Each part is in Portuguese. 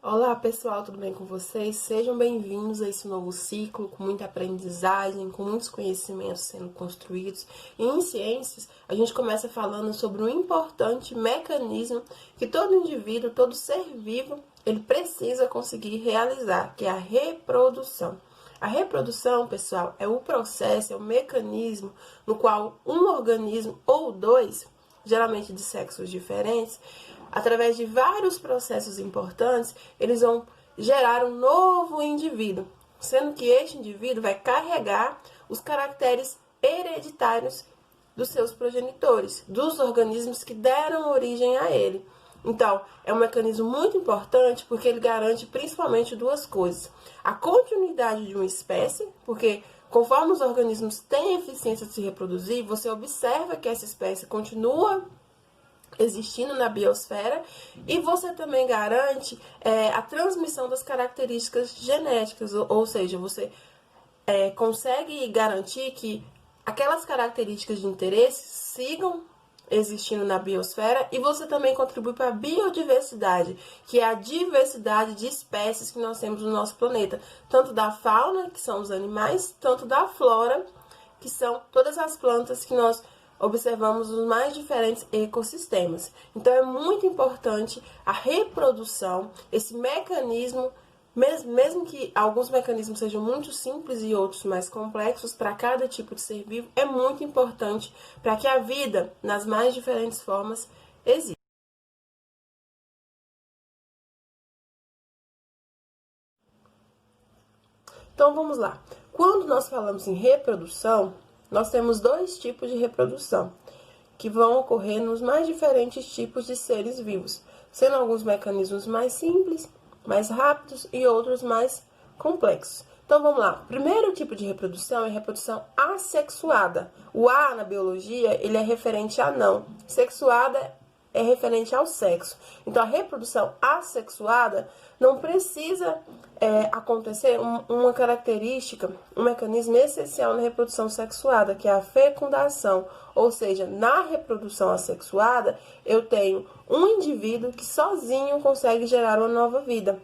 Olá pessoal, tudo bem com vocês? Sejam bem-vindos a esse novo ciclo, com muita aprendizagem, com muitos conhecimentos sendo construídos. E em ciências, a gente começa falando sobre um importante mecanismo que todo indivíduo, todo ser vivo, ele precisa conseguir realizar, que é a reprodução. A reprodução, pessoal, é o processo, é o mecanismo no qual um organismo ou dois, geralmente de sexos diferentes, através de vários processos importantes, eles vão gerar um novo indivíduo, sendo que este indivíduo vai carregar os caracteres hereditários dos seus progenitores, dos organismos que deram origem a ele. Então, é um mecanismo muito importante porque ele garante principalmente duas coisas: a continuidade de uma espécie, porque conforme os organismos têm eficiência de se reproduzir, você observa que essa espécie continua existindo na biosfera, e você também garante a transmissão das características genéticas, ou seja, você consegue garantir que aquelas características de interesse sigam existindo na biosfera, e você também contribui para a biodiversidade, que é a diversidade de espécies que nós temos no nosso planeta, tanto da fauna, que são os animais, tanto da flora, que são todas as plantas que nós observamos nos mais diferentes ecossistemas. Então é muito importante a reprodução, esse mecanismo, mesmo que alguns mecanismos sejam muito simples e outros mais complexos, para cada tipo de ser vivo, é muito importante para que a vida, nas mais diferentes formas, exista. Então vamos lá. Quando nós falamos em reprodução, nós temos dois tipos de reprodução que vão ocorrer nos mais diferentes tipos de seres vivos, sendo alguns mecanismos mais simples, mais rápidos e outros mais complexos. Então vamos lá. O primeiro tipo de reprodução é a reprodução assexuada. O A na biologia, ele é referente a não. Sexuada é referente ao sexo. Então a reprodução assexuada não precisa acontecer uma característica, um mecanismo essencial na reprodução sexuada, que é a fecundação. Ou seja, na reprodução assexuada, eu tenho um indivíduo que sozinho consegue gerar uma nova vida.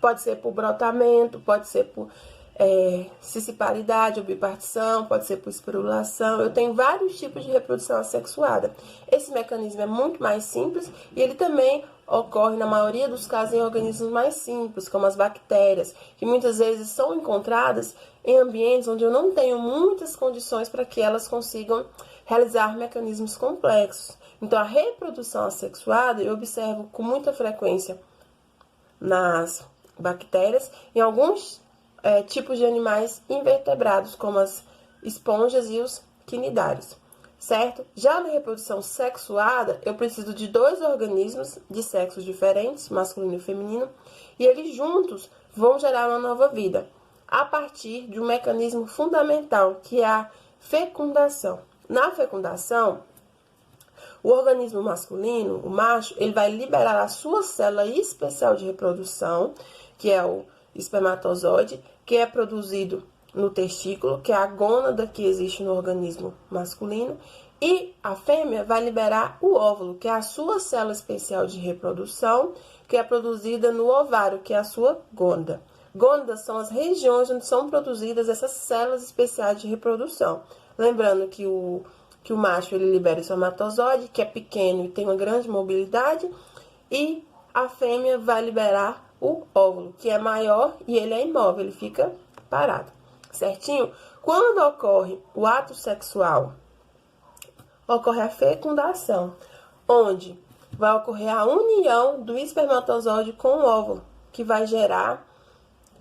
Pode ser por brotamento, pode ser por cisparidade ou bipartição, pode ser por esporulação. Eu tenho vários tipos de reprodução assexuada. Esse mecanismo é muito mais simples e ele também ocorre, na maioria dos casos, em organismos mais simples, como as bactérias, que muitas vezes são encontradas em ambientes onde eu não tenho muitas condições para que elas consigam realizar mecanismos complexos. Então, a reprodução assexuada eu observo com muita frequência nas bactérias, em alguns tipos de animais invertebrados, como as esponjas e os quinidários, certo? Já na reprodução sexuada, eu preciso de dois organismos de sexos diferentes, masculino e feminino, e eles juntos vão gerar uma nova vida, a partir de um mecanismo fundamental, que é a fecundação. Na fecundação, o organismo masculino, o macho, ele vai liberar a sua célula especial de reprodução, que é o espermatozoide, que é produzido no testículo, que é a gônada que existe no organismo masculino, e a fêmea vai liberar o óvulo, que é a sua célula especial de reprodução, que é produzida no ovário, que é a sua gônada. Gônadas são as regiões onde são produzidas essas células especiais de reprodução. Lembrando que o macho ele libera o espermatozoide, que é pequeno e tem uma grande mobilidade, e a fêmea vai liberar o óvulo, que é maior e ele é imóvel, ele fica parado, certinho? Quando ocorre o ato sexual, ocorre a fecundação, onde vai ocorrer a união do espermatozoide com o óvulo, que vai gerar,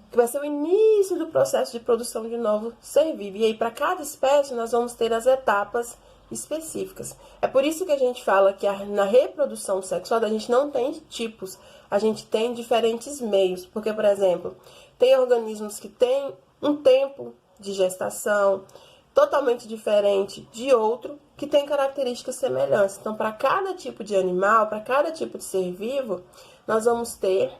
que vai ser o início do processo de produção de novo ser vivo. E aí, para cada espécie, nós vamos ter as etapas específicas. É por isso que a gente fala que na reprodução sexual a gente não tem tipos, a gente tem diferentes meios. Porque, por exemplo, tem organismos que têm um tempo de gestação totalmente diferente de outro, que tem características semelhantes. Então, para cada tipo de animal, para cada tipo de ser vivo, nós vamos ter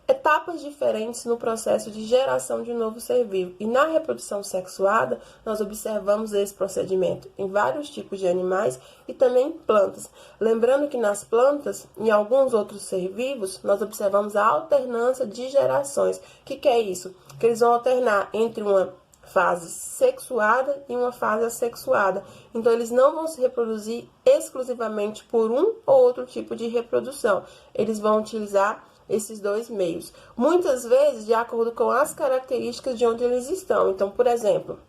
etapas diferentes no processo de geração de um novo ser vivo. E na reprodução sexuada, nós observamos esse procedimento em vários tipos de animais e também em plantas. Lembrando que nas plantas, em alguns outros seres vivos, nós observamos a alternância de gerações. O que é isso? Que eles vão alternar entre uma fase sexuada e uma fase assexuada. Então, eles não vão se reproduzir exclusivamente por um ou outro tipo de reprodução. Eles vão utilizar esses dois meios, muitas vezes de acordo com as características de onde eles estão. Então, por exemplo,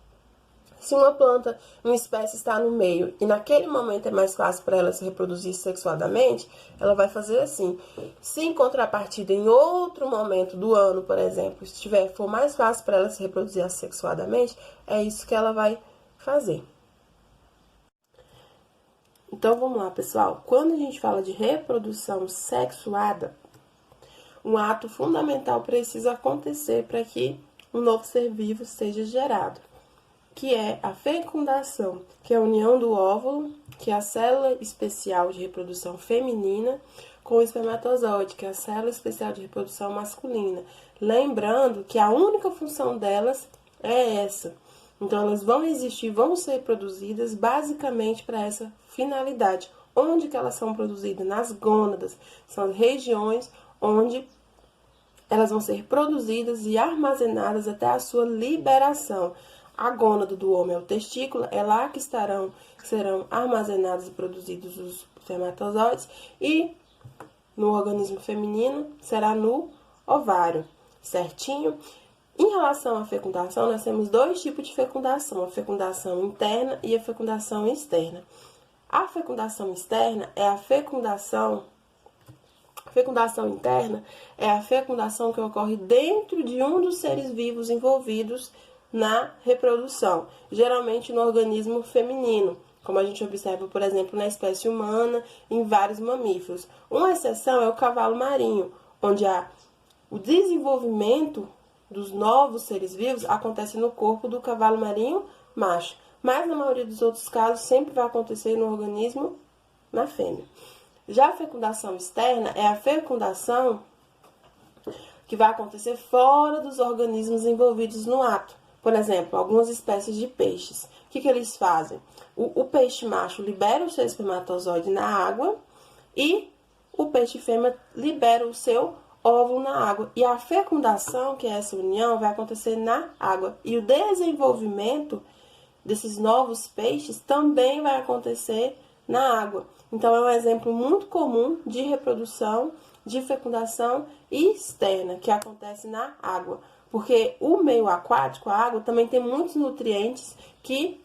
se uma planta, uma espécie está no meio e naquele momento é mais fácil para ela se reproduzir sexuadamente, ela vai fazer assim. Se em contrapartida, em outro momento do ano, por exemplo, for mais fácil para ela se reproduzir assexuadamente, é isso que ela vai fazer. Então, vamos lá, pessoal. Quando a gente fala de reprodução sexuada, um ato fundamental precisa acontecer para que um novo ser vivo seja gerado, que é a fecundação, que é a união do óvulo, que é a célula especial de reprodução feminina, com o espermatozoide, que é a célula especial de reprodução masculina. Lembrando que a única função delas é essa. Então, elas vão existir, vão ser produzidas basicamente para essa finalidade. Onde que elas são produzidas? Nas gônadas. São as regiões onde elas vão ser produzidas e armazenadas até a sua liberação. A gônada do homem é o testículo, é lá que serão armazenados e produzidos os espermatozoides, e no organismo feminino será no ovário, certinho? Em relação à fecundação, nós temos dois tipos de fecundação, a fecundação interna e a fecundação externa. A fecundação externa é a fecundação interna é a fecundação que ocorre dentro de um dos seres vivos envolvidos na reprodução, geralmente no organismo feminino, como a gente observa, por exemplo, na espécie humana e em vários mamíferos. Uma exceção é o cavalo marinho, onde o desenvolvimento dos novos seres vivos acontece no corpo do cavalo marinho macho, mas na maioria dos outros casos sempre vai acontecer no organismo na fêmea. Já a fecundação externa é a fecundação que vai acontecer fora dos organismos envolvidos no ato. Por exemplo, algumas espécies de peixes. O que eles fazem? O peixe macho libera o seu espermatozoide na água e o peixe fêmea libera o seu óvulo na água. E a fecundação, que é essa união, vai acontecer na água. E o desenvolvimento desses novos peixes também vai acontecer na água. Então, é um exemplo muito comum de reprodução, de fecundação externa, que acontece na água. Porque o meio aquático, a água, também tem muitos nutrientes que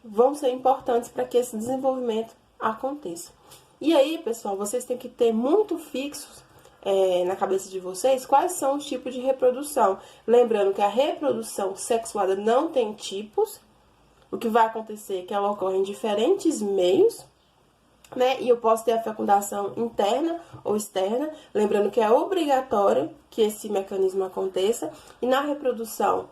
vão ser importantes para que esse desenvolvimento aconteça. E aí, pessoal, vocês têm que ter muito fixos na cabeça de vocês quais são os tipos de reprodução. Lembrando que a reprodução sexuada não tem tipos. O que vai acontecer é que ela ocorre em diferentes meios, né? E eu posso ter a fecundação interna ou externa, lembrando que é obrigatório que esse mecanismo aconteça. E na reprodução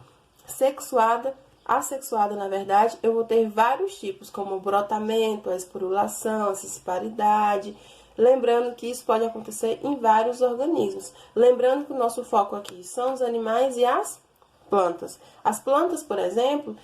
sexuada, assexuada, na verdade, eu vou ter vários tipos, como o brotamento, a esporulação, a cisparidade. Lembrando que isso pode acontecer em vários organismos. Lembrando que o nosso foco aqui são os animais e as plantas. As plantas, por exemplo,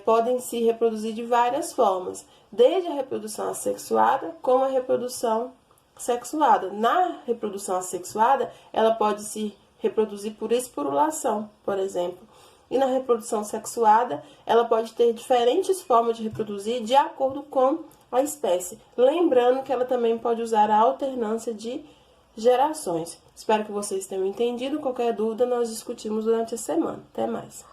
podem se reproduzir de várias formas, desde a reprodução assexuada como a reprodução sexuada. Na reprodução assexuada, ela pode se reproduzir por esporulação, por exemplo. E na reprodução sexuada, ela pode ter diferentes formas de reproduzir de acordo com a espécie. Lembrando que ela também pode usar a alternância de gerações. Espero que vocês tenham entendido. Qualquer dúvida, nós discutimos durante a semana. Até mais!